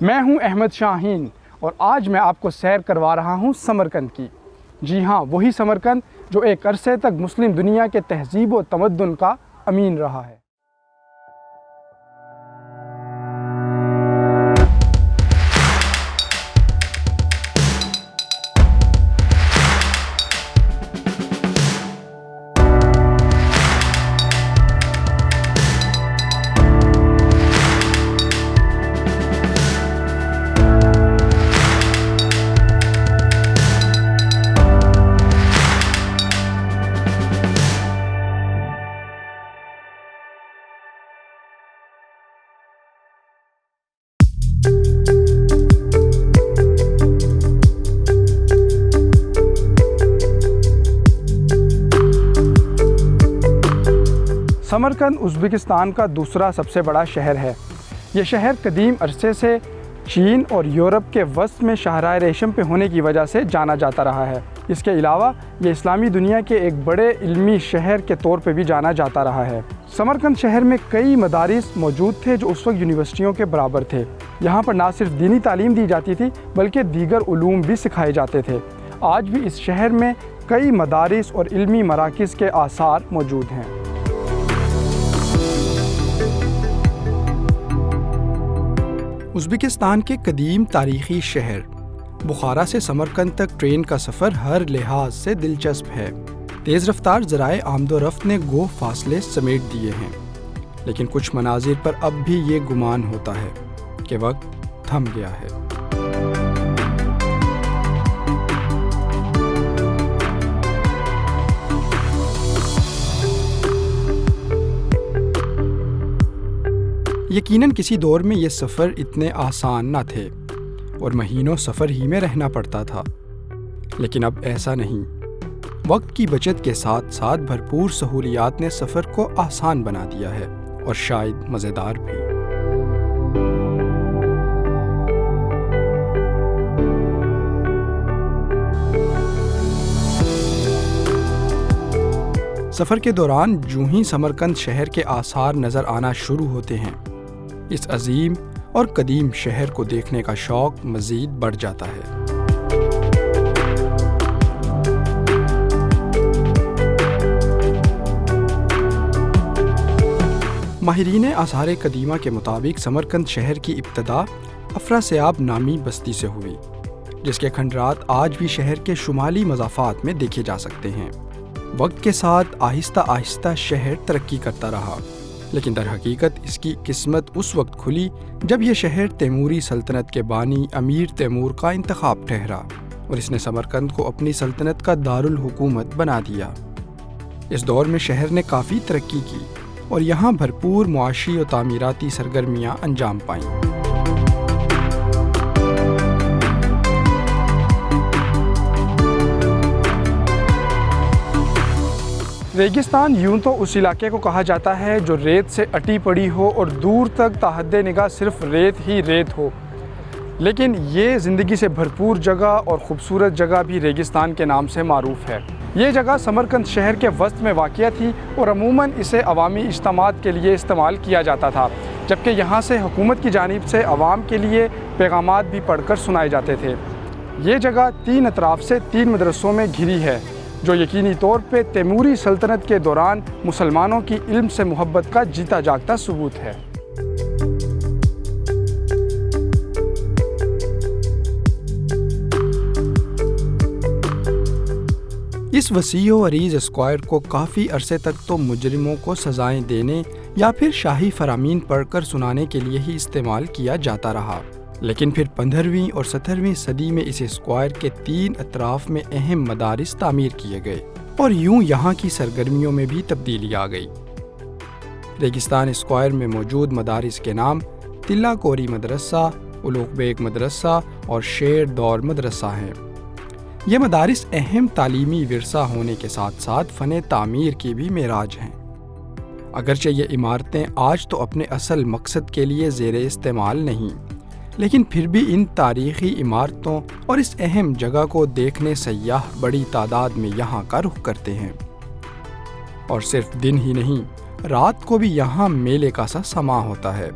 میں ہوں احمد شاہین اور آج میں آپ کو سیر کروا رہا ہوں سمرقند کی۔ جی ہاں، وہی سمرقند جو ایک عرصے تک مسلم دنیا کے تہذیب و تمدن کا امین رہا ہے۔ سمرقند ازبکستان کا دوسرا سب سے بڑا شہر ہے۔ یہ شہر قدیم عرصے سے چین اور یورپ کے وسط میں شاہراہ ریشم پہ ہونے کی وجہ سے جانا جاتا رہا ہے۔ اس کے علاوہ یہ اسلامی دنیا کے ایک بڑے علمی شہر کے طور پہ بھی جانا جاتا رہا ہے۔ سمرقند شہر میں کئی مدارس موجود تھے جو اس وقت یونیورسٹیوں کے برابر تھے۔ یہاں پر نہ صرف دینی تعلیم دی جاتی تھی بلکہ دیگر علوم بھی سکھائے جاتے تھے۔ آج بھی اس شہر میں کئی مدارس اور علمی مراکز کے آثار موجود ہیں۔ ازبکستان کے قدیم تاریخی شہر بخارا سے سمرقند تک ٹرین کا سفر ہر لحاظ سے دلچسپ ہے۔ تیز رفتار ذرائع آمد و رفت نے گو فاصلے سمیٹ دیے ہیں، لیکن کچھ مناظر پر اب بھی یہ گمان ہوتا ہے کہ وقت تھم گیا ہے۔ یقیناً کسی دور میں یہ سفر اتنے آسان نہ تھے اور مہینوں سفر ہی میں رہنا پڑتا تھا، لیکن اب ایسا نہیں۔ وقت کی بچت کے ساتھ ساتھ بھرپور سہولیات نے سفر کو آسان بنا دیا ہے اور شاید مزیدار بھی۔ سفر کے دوران جوں ہی سمرقند شہر کے آثار نظر آنا شروع ہوتے ہیں، اس عظیم اور قدیم شہر کو دیکھنے کا شوق مزید بڑھ جاتا ہے۔ ماہرین آثار قدیمہ کے مطابق سمرقند شہر کی ابتدا افراسیاب نامی بستی سے ہوئی، جس کے کھنڈرات آج بھی شہر کے شمالی مضافات میں دیکھے جا سکتے ہیں۔ وقت کے ساتھ آہستہ آہستہ شہر ترقی کرتا رہا، لیکن در حقیقت اس کی قسمت اس وقت کھلی جب یہ شہر تیموری سلطنت کے بانی امیر تیمور کا انتخاب ٹھہرا اور اس نے سمرقند کو اپنی سلطنت کا دارالحکومت بنا دیا۔ اس دور میں شہر نے کافی ترقی کی اور یہاں بھرپور معاشی و تعمیراتی سرگرمیاں انجام پائیں۔ ریگستان یوں تو اس علاقے کو کہا جاتا ہے جو ریت سے اٹی پڑی ہو اور دور تک تا حد نگاہ صرف ریت ہی ریت ہو، لیکن یہ زندگی سے بھرپور جگہ اور خوبصورت جگہ بھی ریگستان کے نام سے معروف ہے۔ یہ جگہ سمرقند شہر کے وسط میں واقع تھی اور عموماً اسے عوامی اجتماعات کے لیے استعمال کیا جاتا تھا، جبکہ یہاں سے حکومت کی جانب سے عوام کے لیے پیغامات بھی پڑھ کر سنائے جاتے تھے۔ یہ جگہ 3 اطراف سے 3 مدرسوں میں گھری ہے، جو یقینی طور پہ تیموری سلطنت کے دوران مسلمانوں کی علم سے محبت کا جیتا جاگتا ثبوت ہے۔ اس وسیع و عریض اسکوائر کو کافی عرصے تک تو مجرموں کو سزائیں دینے یا پھر شاہی فرامین پڑھ کر سنانے کے لیے ہی استعمال کیا جاتا رہا، لیکن پھر 15ویں اور 17ویں صدی میں اس اسکوائر کے 3 اطراف میں اہم مدارس تعمیر کیے گئے اور یوں یہاں کی سرگرمیوں میں بھی تبدیلی آ گئی۔ ریگستان اسکوائر میں موجود مدارس کے نام تلہ کوری مدرسہ، الوغ بیگ مدرسہ اور شیر دور مدرسہ ہیں۔ یہ مدارس اہم تعلیمی ورثہ ہونے کے ساتھ ساتھ فن تعمیر کی بھی معراج ہیں۔ اگرچہ یہ عمارتیں آج تو اپنے اصل مقصد کے لیے زیر استعمال نہیں، لیکن پھر بھی ان تاریخی عمارتوں اور اس اہم جگہ کو دیکھنے سیاح بڑی تعداد میں یہاں کا رخ کرتے ہیں۔ اور صرف دن ہی نہیں، رات کو بھی یہاں میلے کا سا سماں ہوتا ہے،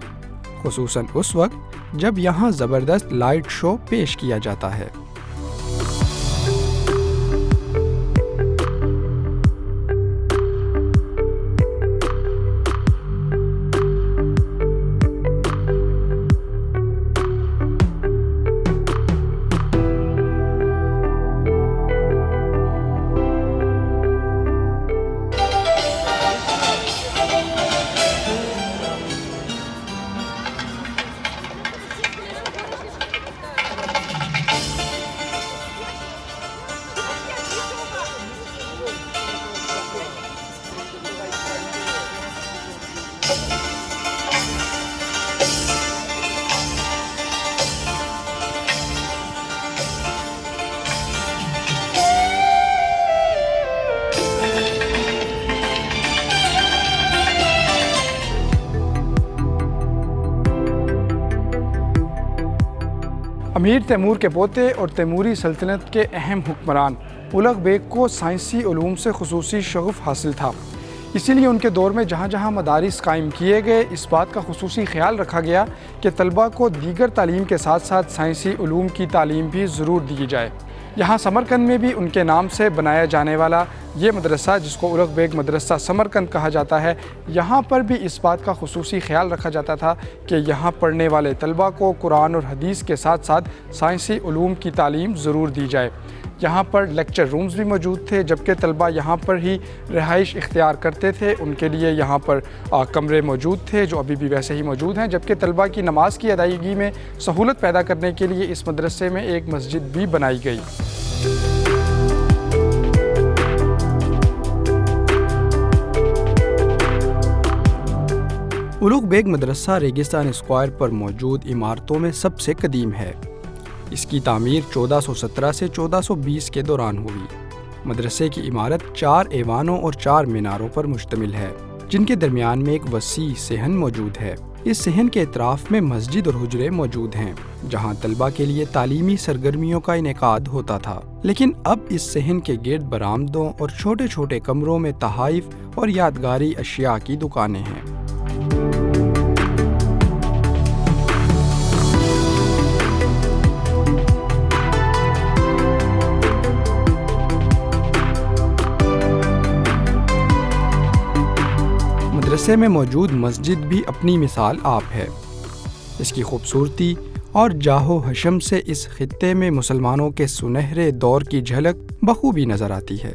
خصوصاً اس وقت جب یہاں زبردست لائٹ شو پیش کیا جاتا ہے۔ امیر تیمور کے پوتے اور تیموری سلطنت کے اہم حکمران اولغ بیگ کو سائنسی علوم سے خصوصی شغف حاصل تھا، اسی لیے ان کے دور میں جہاں جہاں مدارس قائم کیے گئے اس بات کا خصوصی خیال رکھا گیا کہ طلباء کو دیگر تعلیم کے ساتھ ساتھ سائنسی علوم کی تعلیم بھی ضرور دی جائے۔ یہاں سمرقند میں بھی ان کے نام سے بنایا جانے والا یہ مدرسہ، جس کو اولغ بیگ مدرسہ سمرقند کہا جاتا ہے، یہاں پر بھی اس بات کا خصوصی خیال رکھا جاتا تھا کہ یہاں پڑھنے والے طلباء کو قرآن اور حدیث کے ساتھ ساتھ سائنسی علوم کی تعلیم ضرور دی جائے۔ یہاں پر لیکچر رومز بھی موجود تھے، جبکہ طلباء یہاں پر ہی رہائش اختیار کرتے تھے۔ ان کے لیے یہاں پر کمرے موجود تھے جو ابھی بھی ویسے ہی موجود ہیں، جبکہ طلباء کی نماز کی ادائیگی میں سہولت پیدا کرنے کے لیے اس مدرسے میں ایک مسجد بھی بنائی گئی۔ اولغ بیگ مدرسہ ریگستان اسکوائر پر موجود عمارتوں میں سب سے قدیم ہے۔ اس کی تعمیر 1417 سے 1420 کے دوران ہوئی۔ مدرسے کی عمارت 4 ایوانوں اور 4 میناروں پر مشتمل ہے، جن کے درمیان میں ایک وسیع صحن موجود ہے۔ اس صحن کے اطراف میں مسجد اور حجرے موجود ہیں، جہاں طلباء کے لیے تعلیمی سرگرمیوں کا انعقاد ہوتا تھا۔ لیکن اب اس صحن کے گرد برآمدوں اور چھوٹے چھوٹے کمروں میں تحائف اور یادگاری اشیاء کی دکانیں ہیں۔ مدرسے میں موجود مسجد بھی اپنی مثال آپ ہے۔ اس کی خوبصورتی اور جاہ و حشم سے اس خطے میں مسلمانوں کے سنہرے دور کی جھلک بخوبی نظر آتی ہے۔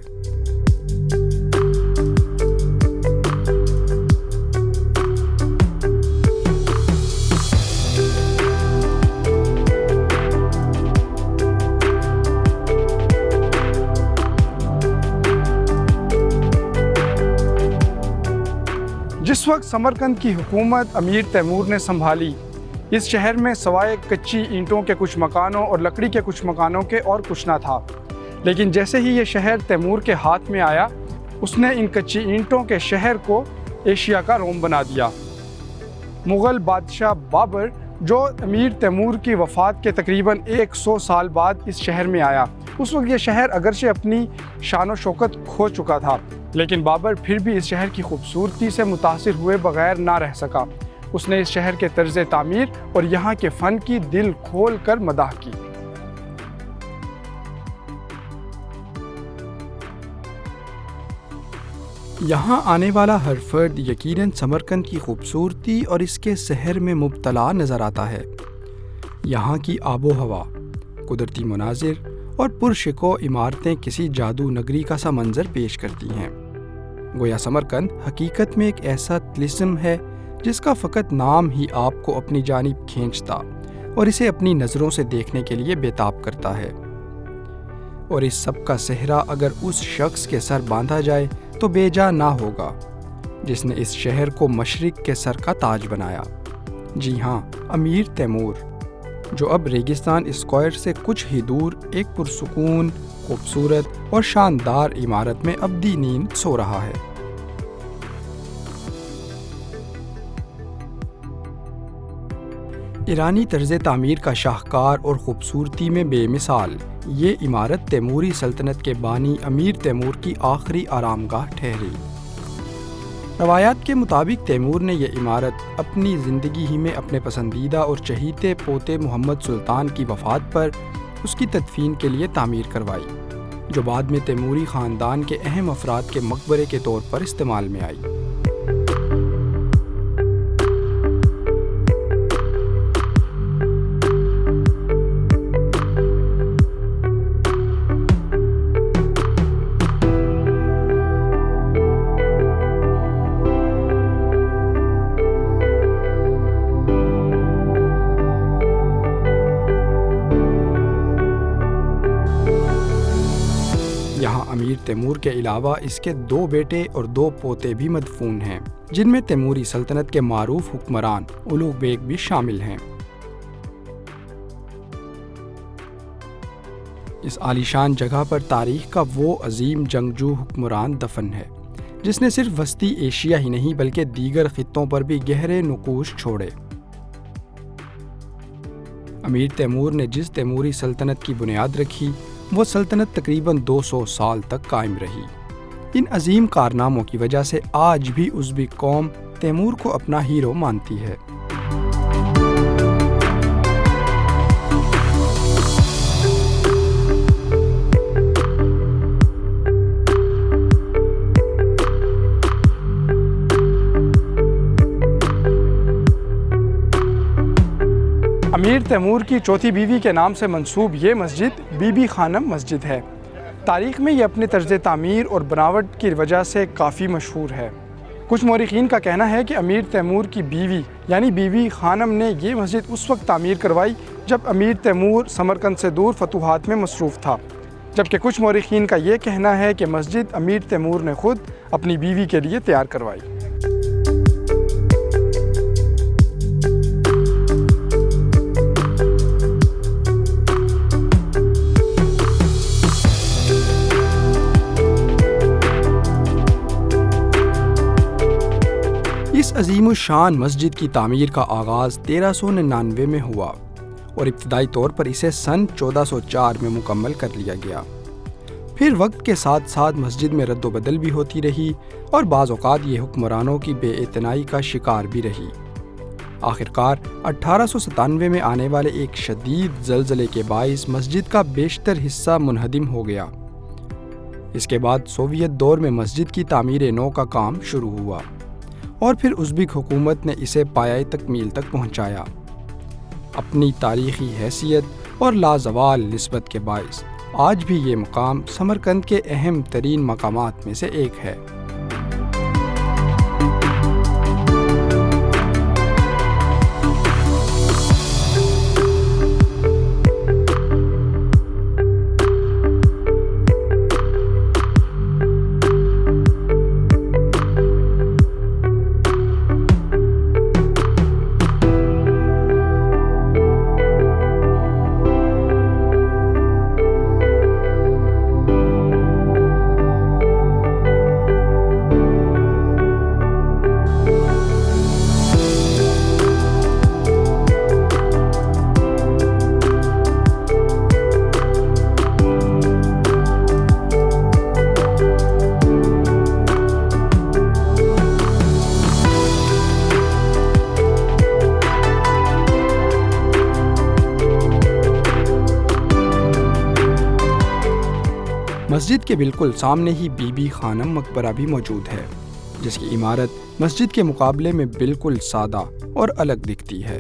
جس وقت سمرقند کی حکومت امیر تیمور نے سنبھالی، اس شہر میں سوائے کچی اینٹوں کے کچھ مکانوں اور لکڑی کے کچھ مکانوں کے اور کچھ نہ تھا۔ لیکن جیسے ہی یہ شہر تیمور کے ہاتھ میں آیا، اس نے ان کچی اینٹوں کے شہر کو ایشیا کا روم بنا دیا۔ مغل بادشاہ بابر، جو امیر تیمور کی وفات کے تقریباً 100 سال بعد اس شہر میں آیا، اس وقت یہ شہر اگرچہ اپنی شان و شوکت کھو چکا تھا، لیکن بابر پھر بھی اس شہر کی خوبصورتی سے متاثر ہوئے بغیر نہ رہ سکا۔ اس نے اس شہر کے طرز تعمیر اور یہاں کے فن کی دل کھول کر مداح کی۔ یہاں آنے والا ہر فرد یقیناً سمرقند کی خوبصورتی اور اس کے سحر میں مبتلا نظر آتا ہے۔ یہاں کی آب و ہوا، قدرتی مناظر اور پرشکو عمارتیں کسی جادو نگری کا سا منظر پیش کرتی ہیں۔ گویا سمرقند حقیقت میں ایک ایسا طلسم ہے جس کا فقط نام ہی آپ کو اپنی جانب کھینچتا اور اسے اپنی نظروں سے دیکھنے کے لیے بےتاب کرتا ہے۔ اور اس سب کا صحرا اگر اس شخص کے سر باندھا جائے تو بے جا نہ ہوگا جس نے اس شہر کو مشرق کے سر کا تاج بنایا۔ جی ہاں، امیر تیمور، جو اب ریگستان اسکوائر سے کچھ ہی دور ایک پرسکون، خوبصورت اور شاندار عمارت میں ابدی نیند سو رہا ہے۔ ایرانی طرز تعمیر کا شاہکار اور خوبصورتی میں بے مثال، یہ عمارت تیموری سلطنت کے بانی امیر تیمور کی آخری آرام گاہ ٹھہری۔ روایات کے مطابق تیمور نے یہ عمارت اپنی زندگی ہی میں اپنے پسندیدہ اور چہیتے پوتے محمد سلطان کی وفات پر اس کی تدفین کے لیے تعمیر کروائی، جو بعد میں تیموری خاندان کے اہم افراد کے مقبرے کے طور پر استعمال میں آئی۔ یہاں امیر تیمور کے علاوہ اس کے 2 بیٹے اور 2 پوتے بھی مدفون ہیں، جن میں تیموری سلطنت کے معروف حکمران اولوغ بیگ بھی شامل ہیں۔ اس عالیشان جگہ پر تاریخ کا وہ عظیم جنگجو حکمران دفن ہے جس نے صرف وسطی ایشیا ہی نہیں بلکہ دیگر خطوں پر بھی گہرے نقوش چھوڑے۔ امیر تیمور نے جس تیموری سلطنت کی بنیاد رکھی، وہ سلطنت تقریباً 200 سال تک قائم رہی۔ ان عظیم کارناموں کی وجہ سے آج بھی ازبک قوم تیمور کو اپنا ہیرو مانتی ہے۔ امیر تیمور کی چوتھی بیوی کے نام سے منسوب یہ مسجد بی بی خانم مسجد ہے۔ تاریخ میں یہ اپنے طرز تعمیر اور بناوٹ کی وجہ سے کافی مشہور ہے۔ کچھ مورخین کا کہنا ہے کہ امیر تیمور کی بیوی یعنی بی بی خانم نے یہ مسجد اس وقت تعمیر کروائی جب امیر تیمور سمرقند سے دور فتوحات میں مصروف تھا، جبکہ کچھ مورخین کا یہ کہنا ہے کہ مسجد امیر تیمور نے خود اپنی بیوی کے لیے تیار کروائی۔ اس عظیم الشان مسجد کی تعمیر کا آغاز 1399 میں ہوا اور ابتدائی طور پر اسے سن 1404 میں مکمل کر لیا گیا۔ پھر وقت کے ساتھ ساتھ مسجد میں رد و بدل بھی ہوتی رہی اور بعض اوقات یہ حکمرانوں کی بے اعتنائی کا شکار بھی رہی۔ آخرکار 1897 میں آنے والے ایک شدید زلزلے کے باعث مسجد کا بیشتر حصہ منہدم ہو گیا۔ اس کے بعد سوویت دور میں مسجد کی تعمیر نو کا کام شروع ہوا اور پھر ازبک حکومت نے اسے پایۂ تکمیل تک پہنچایا۔ اپنی تاریخی حیثیت اور لازوال نسبت کے باعث آج بھی یہ مقام سمرقند کے اہم ترین مقامات میں سے ایک ہے۔ مسجد کے بالکل سامنے ہی بی بی خانم مقبرہ بھی موجود ہے، جس کی عمارت مسجد کے مقابلے میں بالکل سادہ اور الگ دکھتی ہے۔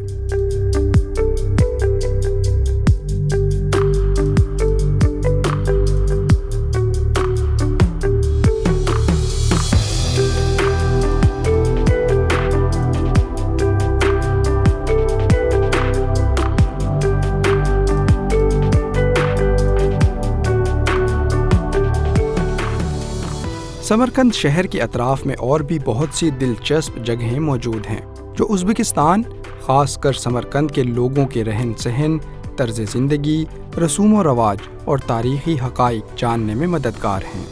سمرقند شہر کے اطراف میں اور بھی بہت سی دلچسپ جگہیں موجود ہیں جو ازبکستان، خاص کر سمرقند کے لوگوں کے رہن سہن، طرز زندگی، رسوم و رواج اور تاریخی حقائق جاننے میں مددگار ہیں۔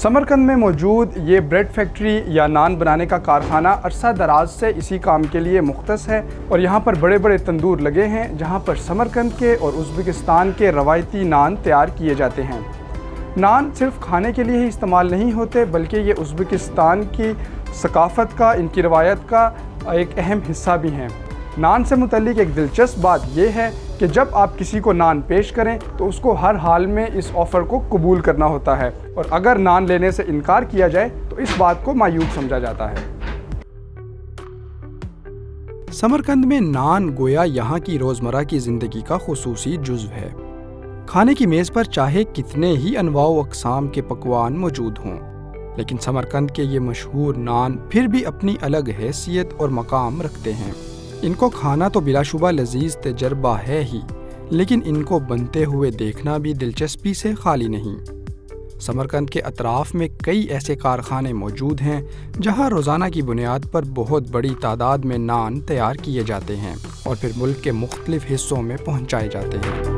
سمرقند میں موجود یہ بریڈ فیکٹری یا نان بنانے کا کارخانہ عرصہ دراز سے اسی کام کے لیے مختص ہے اور یہاں پر بڑے بڑے تندور لگے ہیں جہاں پر سمرقند کے اور ازبکستان کے روایتی نان تیار کیے جاتے ہیں۔ نان صرف کھانے کے لیے ہی استعمال نہیں ہوتے بلکہ یہ ازبکستان کی ثقافت کا، ان کی روایت کا ایک اہم حصہ بھی ہیں۔ نان سے متعلق ایک دلچسپ بات یہ ہے کہ جب آپ کسی کو نان پیش کریں تو اس کو ہر حال میں اس آفر کو قبول کرنا ہوتا ہے، اور اگر نان لینے سے انکار کیا جائے تو اس بات کو معیوب سمجھا جاتا ہے۔ سمرقند میں نان گویا یہاں کی روزمرہ کی زندگی کا خصوصی جزو ہے۔ کھانے کی میز پر چاہے کتنے ہی انواع و اقسام کے پکوان موجود ہوں، لیکن سمرقند کے یہ مشہور نان پھر بھی اپنی الگ حیثیت اور مقام رکھتے ہیں۔ ان کو کھانا تو بلا شبہ لذیذ تجربہ ہے ہی، لیکن ان کو بنتے ہوئے دیکھنا بھی دلچسپی سے خالی نہیں۔ سمرقند کے اطراف میں کئی ایسے کارخانے موجود ہیں جہاں روزانہ کی بنیاد پر بہت بڑی تعداد میں نان تیار کیے جاتے ہیں اور پھر ملک کے مختلف حصوں میں پہنچائے جاتے ہیں۔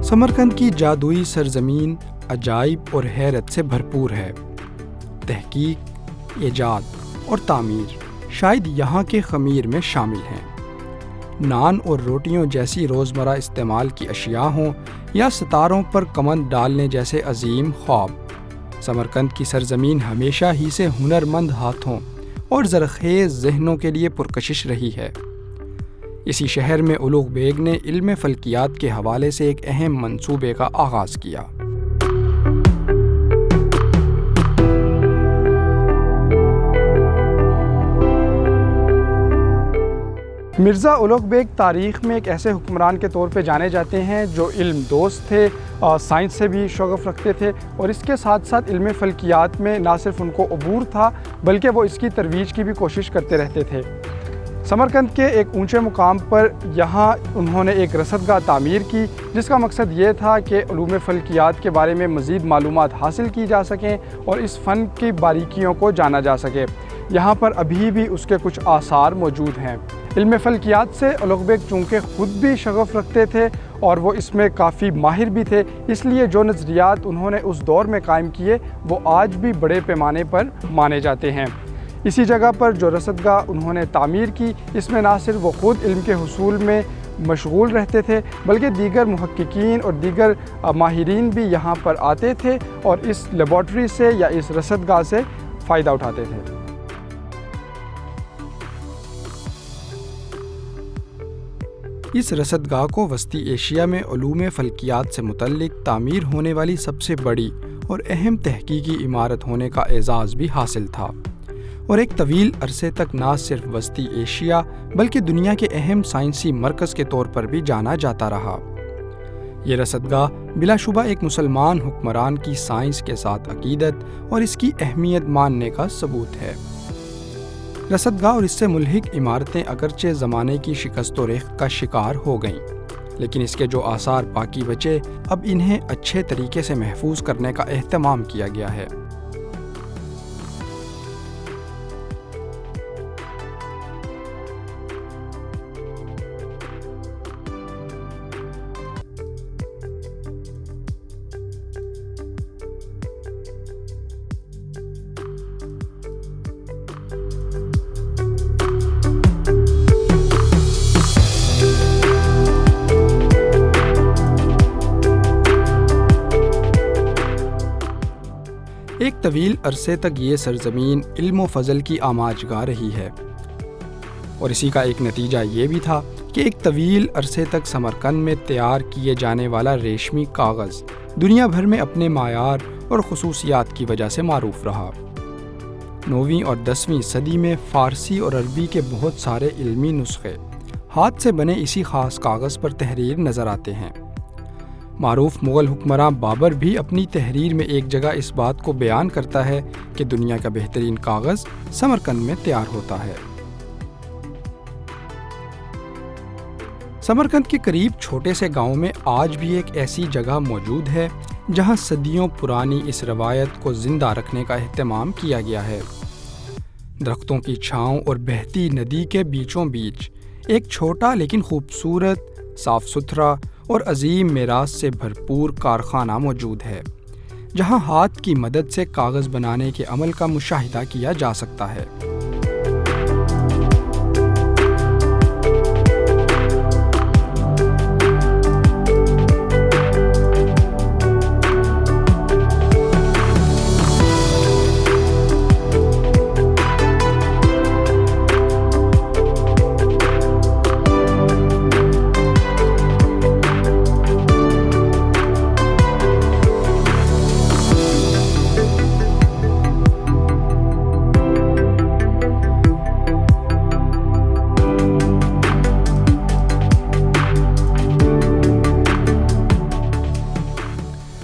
سمرقند کی جادوئی سرزمین عجائب اور حیرت سے بھرپور ہے۔ تحقیق، ایجاد اور تعمیر شاید یہاں کے خمیر میں شامل ہیں۔ نان اور روٹیوں جیسی روزمرہ استعمال کی اشیاء ہوں یا ستاروں پر کمند ڈالنے جیسے عظیم خواب، سمرقند کی سرزمین ہمیشہ ہی سے ہنرمند ہاتھوں اور زرخیز ذہنوں کے لیے پرکشش رہی ہے۔ اسی شہر میں اولوغ بیگ نے علم فلکیات کے حوالے سے ایک اہم منصوبے کا آغاز کیا۔ مرزا اولوغ بیگ تاریخ میں ایک ایسے حکمران کے طور پہ جانے جاتے ہیں جو علم دوست تھے، سائنس سے بھی شغف رکھتے تھے، اور اس کے ساتھ ساتھ علم فلکیات میں نہ صرف ان کو عبور تھا بلکہ وہ اس کی ترویج کی بھی کوشش کرتے رہتے تھے۔ سمرقند کے ایک اونچے مقام پر یہاں انہوں نے ایک رصدگاہ تعمیر کی، جس کا مقصد یہ تھا کہ علوم فلکیات کے بارے میں مزید معلومات حاصل کی جا سکیں اور اس فن کی باریکیوں کو جانا جا سکے۔ یہاں پر ابھی بھی اس کے کچھ آثار موجود ہیں۔ علم فلکیات سے اولوغ بیگ چونکہ خود بھی شغف رکھتے تھے اور وہ اس میں کافی ماہر بھی تھے، اس لیے جو نظریات انہوں نے اس دور میں قائم کیے وہ آج بھی بڑے پیمانے پر مانے جاتے ہیں۔ اسی جگہ پر جو رصدگاہ انہوں نے تعمیر کی، اس میں نہ صرف وہ خود علم کے حصول میں مشغول رہتے تھے بلکہ دیگر محققین اور دیگر ماہرین بھی یہاں پر آتے تھے اور اس لیبارٹری سے یا اس رصدگاہ سے فائدہ اٹھاتے تھے۔ اس رصدگاہ کو وسطی ایشیا میں علوم فلکیات سے متعلق تعمیر ہونے والی سب سے بڑی اور اہم تحقیقی عمارت ہونے کا اعزاز بھی حاصل تھا، اور ایک طویل عرصے تک نہ صرف وسطی ایشیا بلکہ دنیا کے اہم سائنسی مرکز کے طور پر بھی جانا جاتا رہا۔ یہ رصدگاہ بلا شبہ ایک مسلمان حکمران کی سائنس کے ساتھ عقیدت اور اس کی اہمیت ماننے کا ثبوت ہے۔ رصدگاہ اور اس سے ملحق عمارتیں اگرچہ زمانے کی شکست و ریخت کا شکار ہو گئیں، لیکن اس کے جو آثار باقی بچے اب انہیں اچھے طریقے سے محفوظ کرنے کا اہتمام کیا گیا ہے۔ ایک طویل عرصے تک یہ سرزمین علم و فضل کی آماج گاہ رہی ہے، اور اسی کا ایک نتیجہ یہ بھی تھا کہ ایک طویل عرصے تک سمرقند میں تیار کیے جانے والا ریشمی کاغذ دنیا بھر میں اپنے معیار اور خصوصیات کی وجہ سے معروف رہا۔ 9ویں اور 10ویں صدی میں فارسی اور عربی کے بہت سارے علمی نسخے ہاتھ سے بنے اسی خاص کاغذ پر تحریر نظر آتے ہیں۔ معروف مغل حکمراں بابر بھی اپنی تحریر میں ایک جگہ اس بات کو بیان کرتا ہے کہ دنیا کا بہترین کاغذ سمرقند میں تیار ہوتا ہے۔ سمرقند کے قریب چھوٹے سے گاؤں میں آج بھی ایک ایسی جگہ موجود ہے جہاں صدیوں پرانی اس روایت کو زندہ رکھنے کا اہتمام کیا گیا ہے۔ درختوں کی چھاؤں اور بہتی ندی کے بیچوں بیچ ایک چھوٹا لیکن خوبصورت، صاف ستھرا اور عظیم میراث سے بھرپور کارخانہ موجود ہے، جہاں ہاتھ کی مدد سے کاغذ بنانے کے عمل کا مشاہدہ کیا جا سکتا ہے۔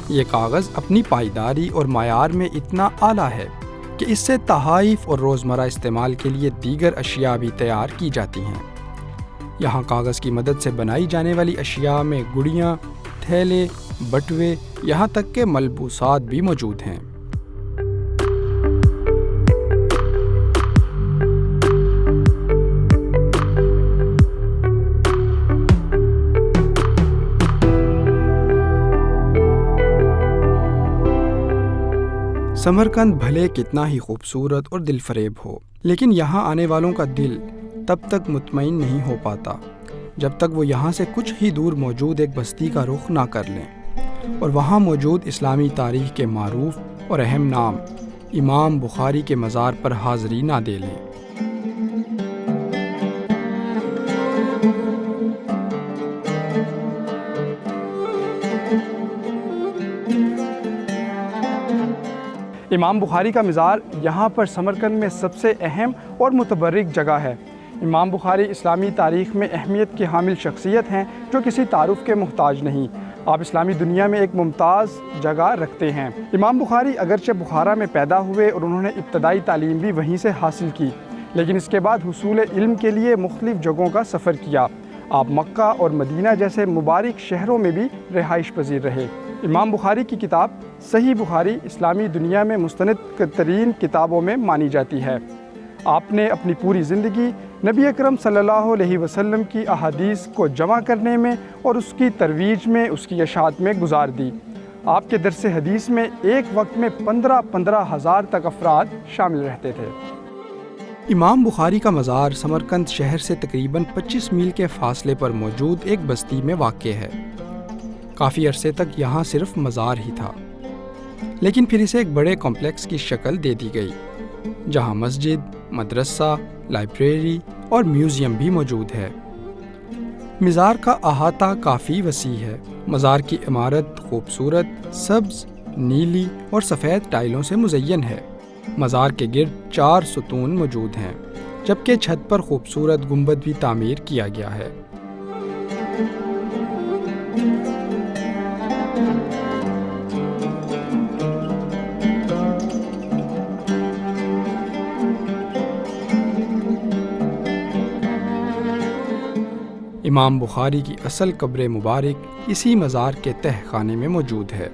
یہ کاغذ اپنی پائیداری اور معیار میں اتنا اعلیٰ ہے کہ اس سے تحائف اور روزمرہ استعمال کے لیے دیگر اشیاء بھی تیار کی جاتی ہیں۔ یہاں کاغذ کی مدد سے بنائی جانے والی اشیاء میں گڑیاں، تھیلے، بٹوے، یہاں تک کہ ملبوسات بھی موجود ہیں۔ سمرقند بھلے کتنا ہی خوبصورت اور دل فریب ہو، لیکن یہاں آنے والوں کا دل تب تک مطمئن نہیں ہو پاتا جب تک وہ یہاں سے کچھ ہی دور موجود ایک بستی کا رخ نہ کر لیں اور وہاں موجود اسلامی تاریخ کے معروف اور اہم نام امام بخاری کے مزار پر حاضری نہ دے لیں۔ امام بخاری کا مزار یہاں پر سمرقند میں سب سے اہم اور متبرک جگہ ہے۔ امام بخاری اسلامی تاریخ میں اہمیت کی حامل شخصیت ہیں جو کسی تعارف کے محتاج نہیں۔ آپ اسلامی دنیا میں ایک ممتاز جگہ رکھتے ہیں۔ امام بخاری اگرچہ بخارا میں پیدا ہوئے اور انہوں نے ابتدائی تعلیم بھی وہیں سے حاصل کی، لیکن اس کے بعد حصول علم کے لیے مختلف جگہوں کا سفر کیا۔ آپ مکہ اور مدینہ جیسے مبارک شہروں میں بھی رہائش پذیر رہے۔ امام بخاری کی کتاب صحیح بخاری اسلامی دنیا میں مستند ترین کتابوں میں مانی جاتی ہے۔ آپ نے اپنی پوری زندگی نبی اکرم صلی اللہ علیہ وسلم کی احادیث کو جمع کرنے میں اور اس کی ترویج میں، اس کی اشاعت میں گزار دی۔ آپ کے درس حدیث میں ایک وقت میں 15 ہزار تک افراد شامل رہتے تھے۔ امام بخاری کا مزار سمرقند شہر سے تقریباً 25 میل کے فاصلے پر موجود ایک بستی میں واقع ہے۔ کافی عرصے تک یہاں صرف مزار ہی تھا، لیکن پھر اسے ایک بڑے کمپلیکس کی شکل دے دی گئی، جہاں مسجد، مدرسہ، لائبریری اور میوزیم بھی موجود ہے۔ مزار کا احاطہ کافی وسیع ہے۔ مزار کی عمارت خوبصورت سبز، نیلی اور سفید ٹائلوں سے مزین ہے۔ مزار کے گرد 4 ستون موجود ہیں، جبکہ چھت پر خوبصورت گنبد بھی تعمیر کیا گیا ہے۔ امام بخاری کی اصل قبر مبارک اسی مزار کے تہ خانے میں موجود ہے۔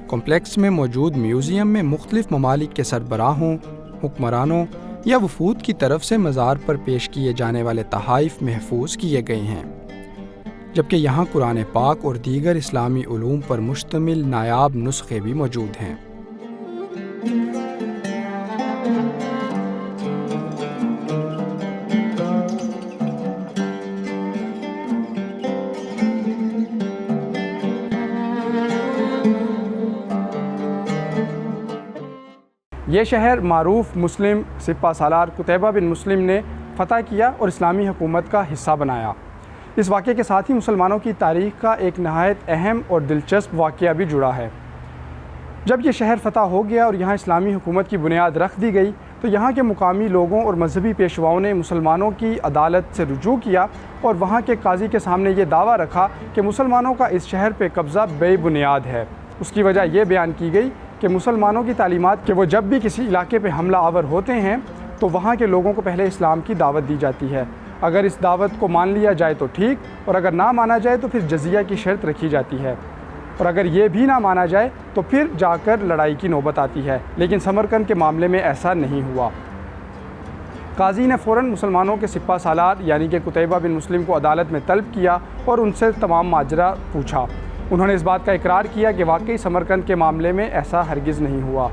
کمپلیکس میں موجود میوزیم میں مختلف ممالک کے سربراہوں، حکمرانوں یا وفود کی طرف سے مزار پر پیش کیے جانے والے تحائف محفوظ کیے گئے ہیں، جبکہ یہاں قرآن پاک اور دیگر اسلامی علوم پر مشتمل نایاب نسخے بھی موجود ہیں۔ یہ شہر معروف مسلم سپہ سالار قتیبہ بن مسلم نے فتح کیا اور اسلامی حکومت کا حصہ بنایا۔ اس واقعے کے ساتھ ہی مسلمانوں کی تاریخ کا ایک نہایت اہم اور دلچسپ واقعہ بھی جڑا ہے۔ جب یہ شہر فتح ہو گیا اور یہاں اسلامی حکومت کی بنیاد رکھ دی گئی تو یہاں کے مقامی لوگوں اور مذہبی پیشواؤں نے مسلمانوں کی عدالت سے رجوع کیا اور وہاں کے قاضی کے سامنے یہ دعویٰ رکھا کہ مسلمانوں کا اس شہر پہ قبضہ بے بنیاد ہے۔ اس کی وجہ یہ بیان کی گئی کہ مسلمانوں کی تعلیمات کہ وہ جب بھی کسی علاقے پہ حملہ آور ہوتے ہیں تو وہاں کے لوگوں کو پہلے اسلام کی دعوت دی جاتی ہے۔ اگر اس دعوت کو مان لیا جائے تو ٹھیک، اور اگر نہ مانا جائے تو پھر جزیہ کی شرط رکھی جاتی ہے، اور اگر یہ بھی نہ مانا جائے تو پھر جا کر لڑائی کی نوبت آتی ہے۔ لیکن سمرقند کے معاملے میں ایسا نہیں ہوا۔ قاضی نے فوراً مسلمانوں کے سپہ سالار یعنی کہ قتیبہ بن مسلم کو عدالت میں طلب کیا اور ان سے تمام ماجرا پوچھا۔ انہوں نے اس بات کا اقرار کیا کہ واقعی سمرقند کے معاملے میں ایسا ہرگز نہیں ہوا۔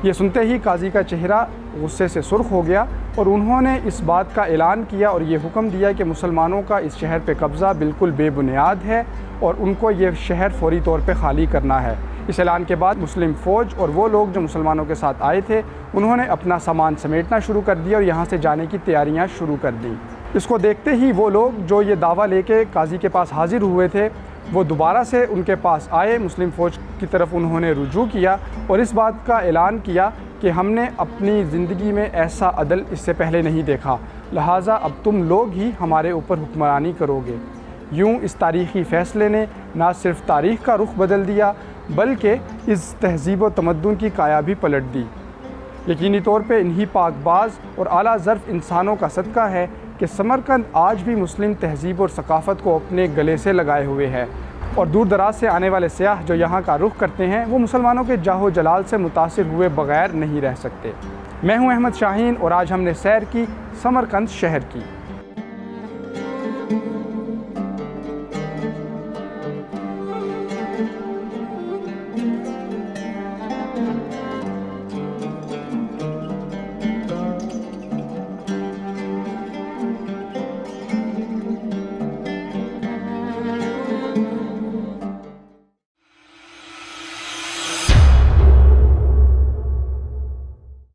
یہ سنتے ہی قاضی کا چہرہ غصے سے سرخ ہو گیا اور انہوں نے اس بات کا اعلان کیا اور یہ حکم دیا کہ مسلمانوں کا اس شہر پہ قبضہ بالکل بے بنیاد ہے اور ان کو یہ شہر فوری طور پہ خالی کرنا ہے۔ اس اعلان کے بعد مسلم فوج اور وہ لوگ جو مسلمانوں کے ساتھ آئے تھے انہوں نے اپنا سامان سمیٹنا شروع کر دیا اور یہاں سے جانے کی تیاریاں شروع کر دیں۔ اس کو دیکھتے ہی وہ لوگ جو یہ دعویٰ لے کے قاضی کے پاس حاضر ہوئے تھے وہ دوبارہ سے ان کے پاس آئے۔ مسلم فوج کی طرف انہوں نے رجوع کیا اور اس بات کا اعلان کیا کہ ہم نے اپنی زندگی میں ایسا عدل اس سے پہلے نہیں دیکھا، لہٰذا اب تم لوگ ہی ہمارے اوپر حکمرانی کرو گے۔ یوں اس تاریخی فیصلے نے نہ صرف تاریخ کا رخ بدل دیا بلکہ اس تہذیب و تمدن کی کایا بھی پلٹ دی۔ یقینی طور پہ انہی پاک باز اور اعلیٰ ظرف انسانوں کا صدقہ ہے کہ سمرقند آج بھی مسلم تہذیب اور ثقافت کو اپنے گلے سے لگائے ہوئے ہے، اور دور دراز سے آنے والے سیاح جو یہاں کا رخ کرتے ہیں وہ مسلمانوں کے جاہ و جلال سے متاثر ہوئے بغیر نہیں رہ سکتے۔ میں ہوں احمد شاہین اور آج ہم نے سیر کی سمرقند شہر کی۔